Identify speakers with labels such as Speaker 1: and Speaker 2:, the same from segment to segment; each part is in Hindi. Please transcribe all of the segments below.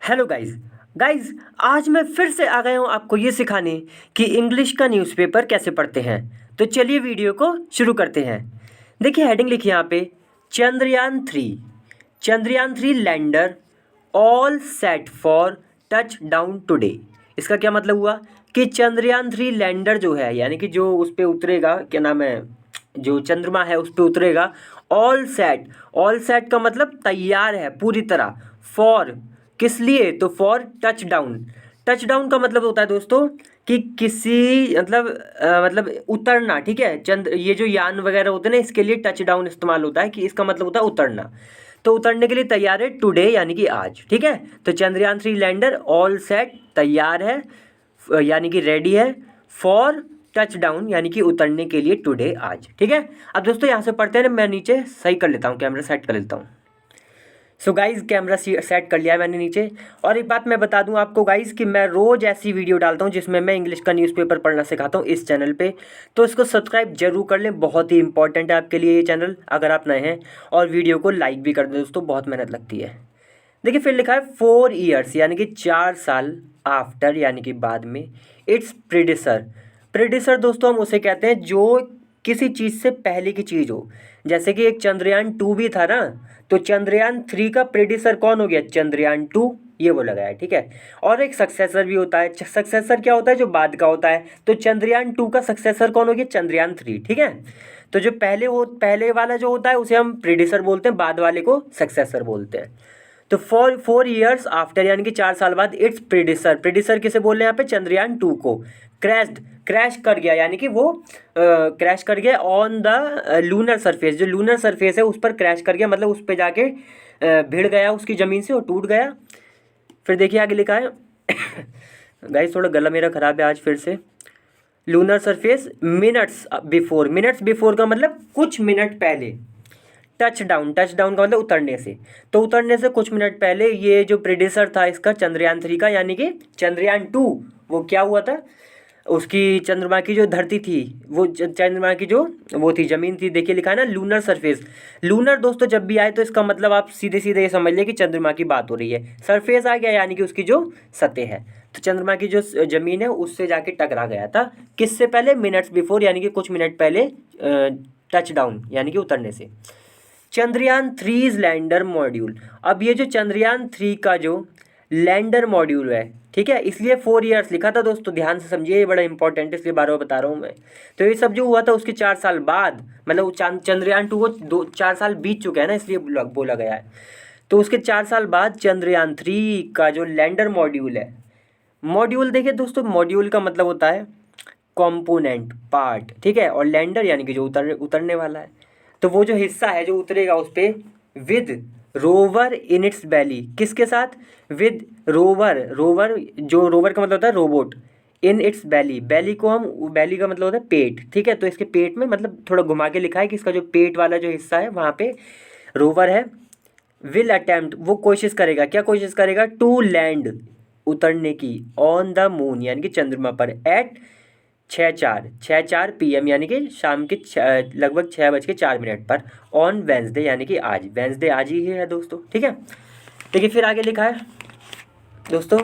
Speaker 1: Hello guys. गाइस, आज मैं फिर से आ गया हूँ आपको ये सिखाने कि इंग्लिश का न्यूज़पेपर कैसे पढ़ते हैं। तो चलिए वीडियो को शुरू करते हैं। देखिए हेडिंग लिखी यहाँ पे, Chandrayaan 3। Chandrayaan 3 lander all set for touch down today. इसका क्या मतलब हुआ कि चंद्रयान 3 लैंडर जो है, यानी कि जो उस पर उतरेगा, क्या नाम है, जो चंद्रमा है उस पर उतरेगा। ऑल सेट का मतलब तैयार है पूरी तरह। फॉर किस लिए, तो for touch down. Touch down का मतलब होता है दोस्तों कि किसी मतलब उतरना। ठीक है, चंद्र ये जो यान वगैरह होते हैं ना, इसके लिए टच डाउन इस्तेमाल होता है कि इसका मतलब होता है उतरना। तो उतरने के लिए तैयार है टुडे, यानी कि आज। ठीक है, तो चंद्रयान 3 लैंडर ऑल सेट तैयार है, यानी कि रेडी है, फॉर टच डाउन यानी कि उतरने के लिए टुडे आज। ठीक है, अब दोस्तों यहाँ से पढ़ते हैं ना, मैं नीचे सही कर लेता हूँ, कैमरा सेट कर लेता हूँ। सो गाइज़, कैमरा सेट कर लिया है मैंने नीचे। और एक बात मैं बता दूं आपको गाइज़ कि मैं रोज़ ऐसी वीडियो डालता हूं जिसमें मैं इंग्लिश का न्यूज़पेपर पढ़ना सिखाता हूं इस चैनल पे। तो इसको सब्सक्राइब जरूर कर लें, बहुत ही इंपॉर्टेंट है आपके लिए ये चैनल अगर आप नए हैं। और वीडियो को लाइक भी कर दें दोस्तों, बहुत मेहनत लगती है। देखिए फिर लिखा है 4 ईयर्स, यानी कि 4 साल, आफ्टर यानी कि बाद में, इट्स प्रीडिसर। प्रीडिसर दोस्तों हम उसे कहते हैं जो किसी चीज़ से पहले की चीज़ हो। जैसे कि एक चंद्रयान 2 भी था ना, तो चंद्रयान 3 का प्रीडिसर कौन हो गया, चंद्रयान 2, ये बोला गया है। ठीक है, और एक सक्सेसर भी होता है। सक्सेसर क्या होता है, जो बाद का होता है। तो चंद्रयान 2 का सक्सेसर कौन हो गया, चंद्रयान 3। ठीक है, तो जो पहले वाला जो होता है उसे हम प्रीडिसर बोलते हैं, बाद वाले को सक्सेसर बोलते हैं। तो 4 ईयर्स आफ्टर यानी कि 4 साल बाद, इट्स प्रीडिसर। प्रीडिसर किसे बोल रहे हैं यहाँ पे, चंद्रयान 2 को। क्रैश कर गया, यानी कि वो क्रैश कर गया ऑन द लूनर सरफेस। जो लूनर सरफेस है उस पर क्रैश कर गया, मतलब उस पर जाके भिड़ गया उसकी ज़मीन से और टूट गया। फिर देखिए आगे लिखा है गाइस, थोड़ा गला मेरा ख़राब है आज फिर से। लूनर सरफेस मिनट्स बिफोर का मतलब कुछ मिनट पहले। टच डाउन का मतलब उतरने से। तो उतरने से कुछ मिनट पहले ये जो प्रेडिसर था इसका, चंद्रयान 3 का, यानी कि चंद्रयान 2, वो क्या हुआ था, उसकी चंद्रमा की जो धरती थी, वो चंद्रमा की जो वो थी ज़मीन थी। देखिए लिखा है ना लूनर सरफेस। लूनर दोस्तों जब भी आए तो इसका मतलब आप सीधे सीधे ये समझ लें कि चंद्रमा की बात हो रही है। सरफेस आ गया यानी कि उसकी जो सतह है, तो चंद्रमा की जो ज़मीन है उससे जाके टकरा गया था। किससे पहले, मिनट्स बिफोर, यानी कि कुछ मिनट पहले, टच डाउन यानी कि उतरने से। Chandrayaan 3 lander module. अब ये जो चंद्रयान 3 का जो लैंडर मॉड्यूल है, ठीक है, इसलिए 4 ईयर्स लिखा था दोस्तों, ध्यान से समझिए, ये बड़ा इंपॉर्टेंट है, इसलिए बार बार बता रहा हूँ मैं। तो ये सब जो हुआ था उसके 4 साल बाद, मतलब चंद्रयान 2 को 4 साल बीत चुके हैं ना, इसलिए बोला गया है। तो उसके 4 साल बाद चंद्रयान 3 का जो लैंडर मॉड्यूल है, मॉड्यूल देखिए दोस्तों, मॉड्यूल का मतलब होता है कंपोनेंट, पार्ट। ठीक है, और लैंडर यानी कि जो उतरने वाला है। तो वो जो हिस्सा है जो उतरेगा उस पर, विद रोवर इन इट्स बैली, किसके साथ, विद रोवर जो रोवर का मतलब होता है रोबोट, इन इट्स बैली, बैली को हम, बैली का मतलब होता है पेट। ठीक है, तो इसके पेट में, मतलब थोड़ा घुमा के लिखा है कि इसका जो पेट वाला जो हिस्सा है वहाँ पे रोवर है। विल अटेम्प्ट, वो कोशिश करेगा, क्या कोशिश करेगा, टू लैंड, उतरने की, ऑन द मून यानी कि चंद्रमा पर, एट 6:04 PM यानी कि शाम के लगभग 6:04 पर, ऑन वेंसडे यानी कि आज। वेंसडे आज ही है दोस्तों। ठीक है, देखिए फिर आगे लिखा है दोस्तों,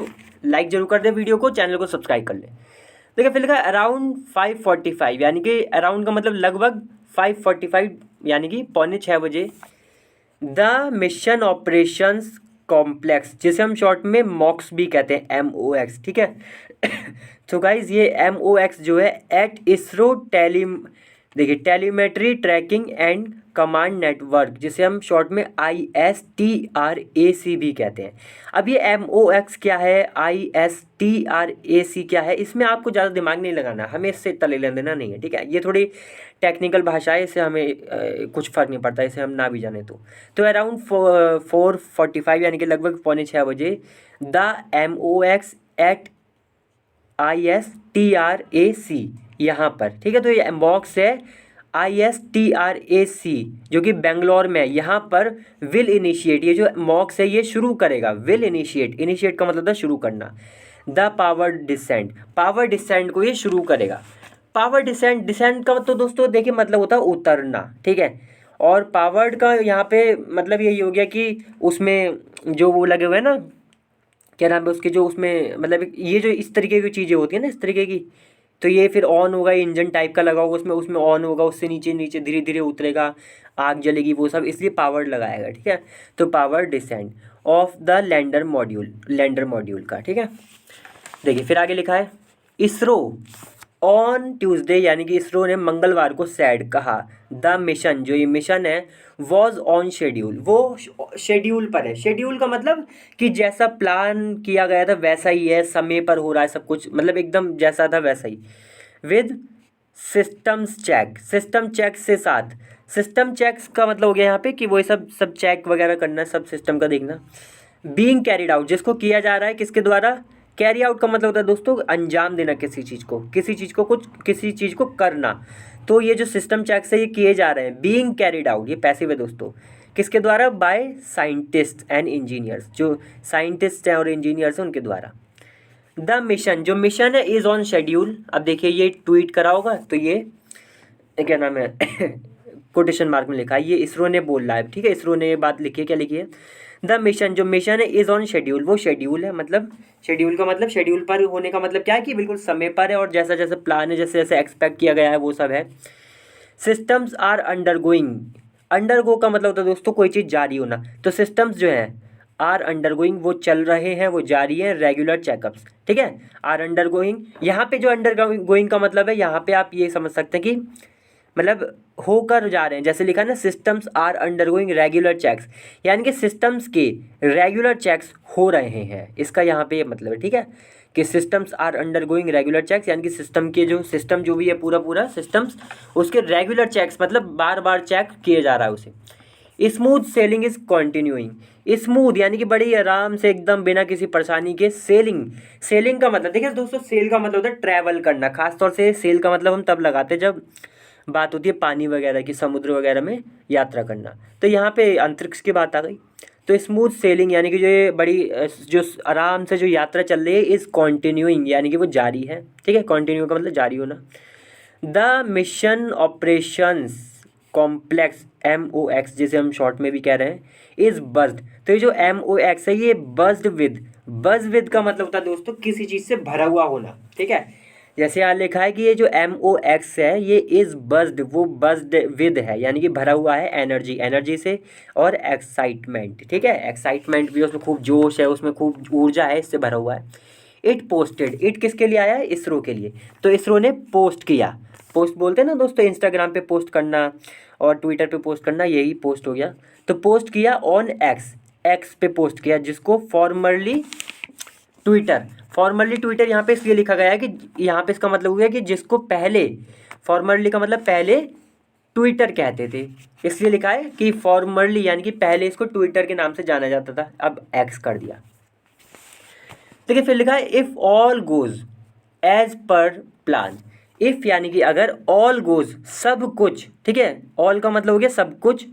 Speaker 1: लाइक जरूर कर दें वीडियो को, चैनल को सब्सक्राइब कर लें। देखिए फिर लिखा है अराउंड 5:45, यानी कि अराउंड का मतलब लगभग 5:45 यानी कि 5:45 द मिशन ऑपरेशंस कॉम्प्लेक्स, जिसे हम शॉर्ट में मॉक्स भी कहते हैं, MOX। ठीक है तो गाइज ये MOX जो है, एट इसरो देखिए telemetry tracking and command network, जिसे हम शॉर्ट में ISTRAC भी कहते हैं। अब ये MOX क्या है, ISTRAC क्या है, इसमें आपको ज़्यादा दिमाग नहीं लगाना, हमें इससे इतना लेना देना नहीं है। ठीक है, ये थोड़ी टेक्निकल भाषा है, इससे हमें कुछ फ़र्क नहीं पड़ता, इसे हम ना भी जाने तो अराउंड 4:45 यानी कि लगभग 5:45 द MOX एट ISTRAC यहाँ पर। ठीक है, तो ये MOX है ISTRAC जो कि बेंगलोर में है, यहाँ पर विल इनिशिएट, ये जो MOX है ये शुरू करेगा, विल इनिशिएट का मतलब था शुरू करना, द पावर डिसेंट को ये शुरू करेगा। पावर डिसेंट का तो दोस्तों देखिए मतलब होता है उतरना। ठीक है, और पावर्ड का यहाँ पे मतलब यही हो गया कि उसमें जो वो लगे हुए हैं ना, क्या नाम है उसके, जो उसमें मतलब ये जो इस तरीके की चीज़ें होती है ना, इस तरीके की, तो ये फिर ऑन होगा, इंजन टाइप का लगा होगा उसमें, उसमें ऑन होगा, उससे नीचे नीचे धीरे धीरे उतरेगा, आग जलेगी, वो सब इसलिए पावर्ड लगाएगा। ठीक है, तो power descent of the lander module का। ठीक है, देखिए फिर आगे लिखा है, इसरो ऑन ट्यूसडे, यानी कि इसरो ने मंगलवार को सैड कहा, द मिशन, जो ये मिशन है, वॉज ऑन शेड्यूल, वो शेड्यूल पर है। शेड्यूल का मतलब कि जैसा प्लान किया गया था वैसा ही है, समय पर हो रहा है सब कुछ, मतलब एकदम जैसा था वैसा ही। विद सिस्टम चेक से साथ, सिस्टम चेक्स का मतलब हो गया यहाँ पे कि वो सब चेक वगैरह करना, सब सिस्टम का देखना। बीइंग कैरिड आउट, जिसको किया जा रहा है, किसके द्वारा, कैरी आउट का मतलब होता है दोस्तों अंजाम देना, किसी चीज़ को, किसी चीज़ को करना। तो ये जो सिस्टम चेक्स है ये किए जा रहे हैं, बीइंग कैरिड आउट, ये पैसिव है दोस्तों, किसके द्वारा, बाय साइंटिस्ट एंड इंजीनियर्स, जो साइंटिस्ट हैं और इंजीनियर्स हैं उनके द्वारा। द मिशन, जो मिशन है, इज़ ऑन शेड्यूल। अब देखिए ये ट्वीट करा होगा, तो ये क्या नाम है कोटेशन मार्क में लिखा है, ये इसरो ने बोल रहा है। ठीक है, इसरो ने ये बात लिखी है, क्या लिखी है, द मिशन, जो मिशन है, इज़ ऑन शेड्यूल, वो शेड्यूल है, मतलब शेड्यूल का मतलब, शेड्यूल पर होने का मतलब क्या है कि बिल्कुल समय पर है, और जैसा जैसा प्लान है, जैसे जैसे एक्सपेक्ट किया गया है वो सब है। सिस्टम्स आर अंडरगो का मतलब होता है दोस्तों कोई चीज़ जारी होना, तो सिस्टम्स जो हैं आर अंडरगोइंग, वो चल रहे हैं, वो जारी हैं, रेगुलर चेकअप्स। ठीक है, आर अंडरगोइंग, यहाँ पे जो अंडरगोइंग का मतलब है, यहाँ पे आप ये समझ सकते हैं कि मतलब होकर जा रहे हैं, जैसे लिखा है ना, systems are undergoing regular checks, यानी कि सिस्टम्स के रेगुलर चेक्स हो रहे हैं, इसका यहाँ पे ये मतलब है। ठीक है, कि systems are undergoing regular checks, यानी कि सिस्टम जो भी है पूरा सिस्टम्स, उसके रेगुलर चेक्स मतलब बार बार चेक किए जा रहा है उसे। Smooth selling is continuing, smooth यानी कि बड़ी आराम से एकदम बिना किसी परेशानी के, सेलिंग का मतलब देखिए दोस्तों, सेल का मतलब होता है ट्रैवल करना, खासतौर से सेल का मतलब हम तब लगाते हैं जब बात होती है पानी वगैरह की, समुद्र वगैरह में यात्रा करना, तो यहाँ पे अंतरिक्ष की बात आ गई। तो स्मूथ सेलिंग यानी कि जो ये बड़ी जो आराम से जो यात्रा चल रही है, इज़ कॉन्टिन्यूइंग यानी कि वो जारी है। ठीक है, कॉन्टिन्यू का मतलब जारी होना। The mission operations complex MOX, जिसे हम शॉर्ट में भी कह रहे हैं, इज़ बज्ड, तो ये जो MOX है ये बज़ विद का मतलब होता है दोस्तों किसी चीज़ से भरा हुआ होना। ठीक है, जैसे यहाँ लिखा है कि ये जो MOX है ये इज़ बज्ड, वो बज्ड विद है, यानी कि भरा हुआ है एनर्जी से और एक्साइटमेंट। ठीक है, एक्साइटमेंट भी, उसमें खूब जोश है, उसमें खूब ऊर्जा है, इससे भरा हुआ है। इट किसके लिए आया है, इसरो के लिए, तो इसरो ने पोस्ट किया, पोस्ट बोलते हैं ना दोस्तों इंस्टाग्राम पे पोस्ट करना और ट्विटर पे पोस्ट करना, यही पोस्ट हो गया। तो पोस्ट किया ऑन एक्स पे पोस्ट किया, जिसको फॉर्मरली ट्विटर यहाँ पे इसलिए लिखा गया है कि यहाँ पे इसका मतलब हुआ है कि जिसको पहले, फॉर्मरली का मतलब पहले ट्विटर कहते थे, इसलिए लिखा है कि फॉर्मरली यानी कि पहले इसको ट्विटर के नाम से जाना जाता था, अब एक्स कर दिया। देखिए फिर लिखा है if all goes as per plan, if यानी कि अगर, ऑल गोज सब कुछ, ठीक है, ऑल का मतलब हो गया सब कुछ,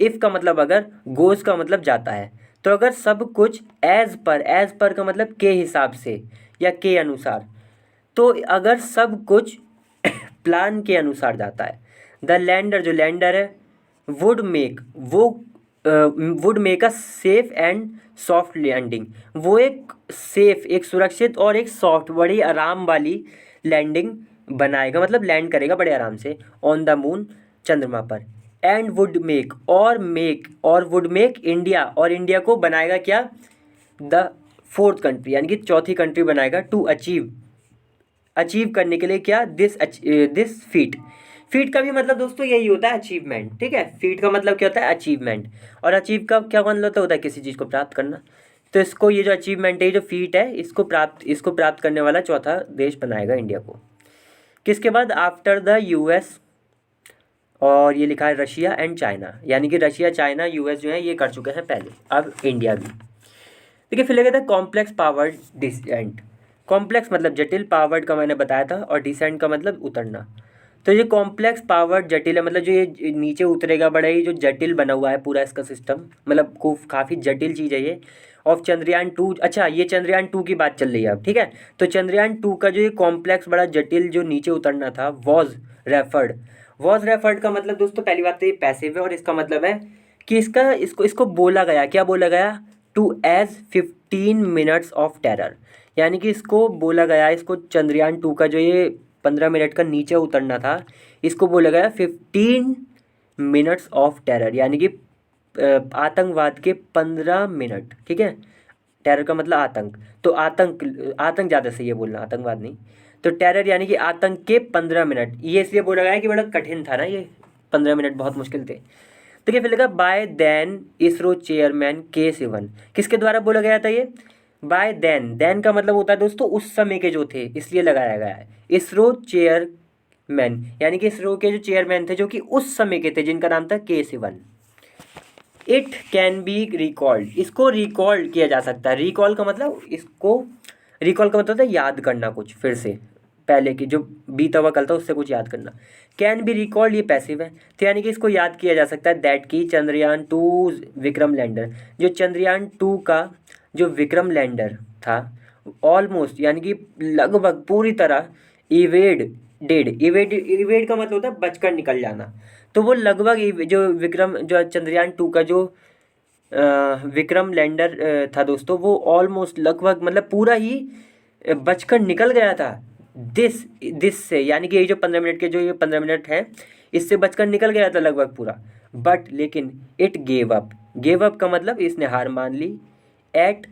Speaker 1: इफ़ का मतलब अगर, गोज का मतलब जाता है, तो अगर सब कुछ एज पर का मतलब के हिसाब से या के अनुसार, तो अगर सब कुछ प्लान के अनुसार जाता है, द लैंडर, जो लैंडर है, would make a safe and soft landing, वो एक सेफ, एक सुरक्षित और एक सॉफ्ट, बड़ी आराम वाली लैंडिंग बनाएगा, मतलब लैंड करेगा बड़े आराम से ऑन द मून, चंद्रमा पर। एंड वुड मेक इंडिया, और इंडिया को बनाएगा क्या, द फोर्थ कंट्री, यानी कि चौथी कंट्री बनाएगा, टू अचीव करने के लिए क्या, दिस फीट का भी मतलब दोस्तों यही होता है अचीवमेंट। ठीक है, फीट का मतलब क्या होता है, अचीवमेंट, और अचीव का क्या मतलब होता है किसी चीज़ को प्राप्त करना, तो इसको ये जो अचीवमेंट है, जो फीट है, इसको प्राप्त करने वाला चौथा देश बनाएगा इंडिया को। किसके बाद, आफ्टर द US, और ये लिखा है रशिया एंड चाइना, यानी कि रशिया, चाइना, US जो है ये कर चुके हैं पहले, अब इंडिया भी। देखिए फिर लगा था कॉम्प्लेक्स पावर्ड डिसेंट, कॉम्प्लेक्स मतलब जटिल, पावर्ड का मैंने बताया था, और डिसेंट का मतलब उतरना। तो ये कॉम्प्लेक्स पावर्ड जटिल है, मतलब जो ये नीचे उतरेगा बड़ा ही जो जटिल बना हुआ है पूरा इसका सिस्टम, मतलब काफ़ी जटिल चीज़ है ये। ऑफ चंद्रयान 2, अच्छा ये चंद्रयान 2 की बात चल रही है अब। ठीक है, तो चंद्रयान 2 का जो ये कॉम्प्लेक्स बड़ा जटिल जो नीचे उतरना था, वॉज रेफर्ड का मतलब दोस्तों पहली बात तो ये पैसिव है, और इसका मतलब है कि इसको बोला गया, क्या बोला गया, to as 15 minutes of terror. यानी कि इसको बोला गया, इसको चंद्रयान 2 का जो ये 15 मिनट का नीचे उतरना था, इसको बोला गया 15 मिनट्स ऑफ टेरर, यानी कि आतंकवाद के 15 मिनट। ठीक है, टेरर का मतलब आतंक, तो आतंक ज़्यादा सही है बोलना, आतंकवाद नहीं। तो टेरर यानी कि आतंक के 15 मिनट, ये इसलिए बोला गया है कि बड़ा कठिन था ना ये, 15 मिनट बहुत मुश्किल थे। तो क्या फिर लगा by then ISRO chairman K. Sivan, किसके द्वारा बोला गया था ये? बाय देन का मतलब होता है दोस्तों उस समय के जो थे, इसलिए लगाया गया है। इसरो चेयरमैन यानी कि इसरो के जो चेयरमैन थे जो कि उस समय के थे, जिनका नाम था K. Sivan। It can be recalled, इसको रिकॉल्ड किया जा सकता है। रिकॉल का मतलब होता है याद करना, कुछ फिर से पहले की जो बीता हुआ कल था उससे कुछ याद करना। कैन बी रिकॉल्ड ये पैसिव है, तो यानी कि इसको याद किया जा सकता है। दैट की चंद्रयान 2 विक्रम लैंडर, जो चंद्रयान 2 का जो विक्रम लैंडर था, ऑलमोस्ट यानी कि लगभग पूरी तरह इवेड का मतलब होता है बचकर निकल जाना। तो वो लगभग जो चंद्रयान 2 का जो विक्रम लैंडर था दोस्तों, वो ऑलमोस्ट लगभग मतलब पूरा ही बचकर निकल गया था दिस से, यानी कि ये जो 15 मिनट के जो ये 15 मिनट है, इससे बचकर निकल गया था लगभग पूरा। बट लेकिन इट गेव अप का मतलब इसने हार मान ली। एट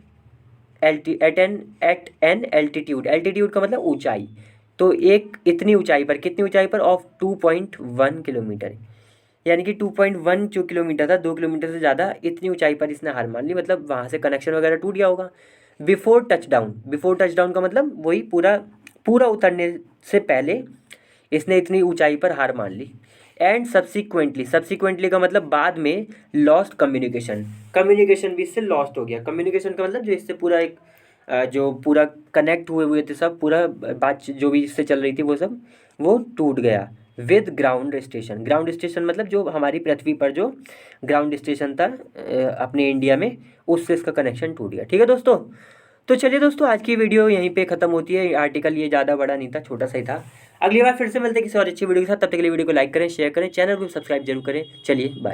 Speaker 1: एन एल्टीट्यूड का मतलब ऊंचाई, तो एक इतनी ऊंचाई पर, कितनी ऊंचाई पर? ऑफ 2.1 किलोमीटर, यानी कि 2.1 जो किलोमीटर था, 2 किलोमीटर से ज़्यादा, इतनी ऊंचाई पर इसने हार मान ली। मतलब वहाँ से कनेक्शन वगैरह टूट गया होगा। बिफोर टचडाउन का मतलब वही पूरा उतरने से पहले इसने इतनी ऊंचाई पर हार मान ली। एंड सब्सिक्वेंटली का मतलब बाद में लॉस्ट कम्युनिकेशन भी इससे लॉस्ट हो गया। कम्युनिकेशन का मतलब जो इससे पूरा एक जो पूरा कनेक्ट हुए थे सब, पूरा बात जो भी इससे चल रही थी वो टूट गया। विद ग्राउंड स्टेशन मतलब जो हमारी पृथ्वी पर जो ग्राउंड स्टेशन था अपने इंडिया में, उससे इसका कनेक्शन टूट गया। ठीक है दोस्तों, तो चलिए दोस्तों आज की वीडियो यहीं पे ख़त्म होती है। आर्टिकल ये ज़्यादा बड़ा नहीं था, छोटा सा ही था। अगली बार फिर से मिलते हैं किसी और अच्छी वीडियो के साथ। तब तक के लिए वीडियो को लाइक करें, शेयर करें, चैनल को सब्सक्राइब जरूर करें। चलिए बाय।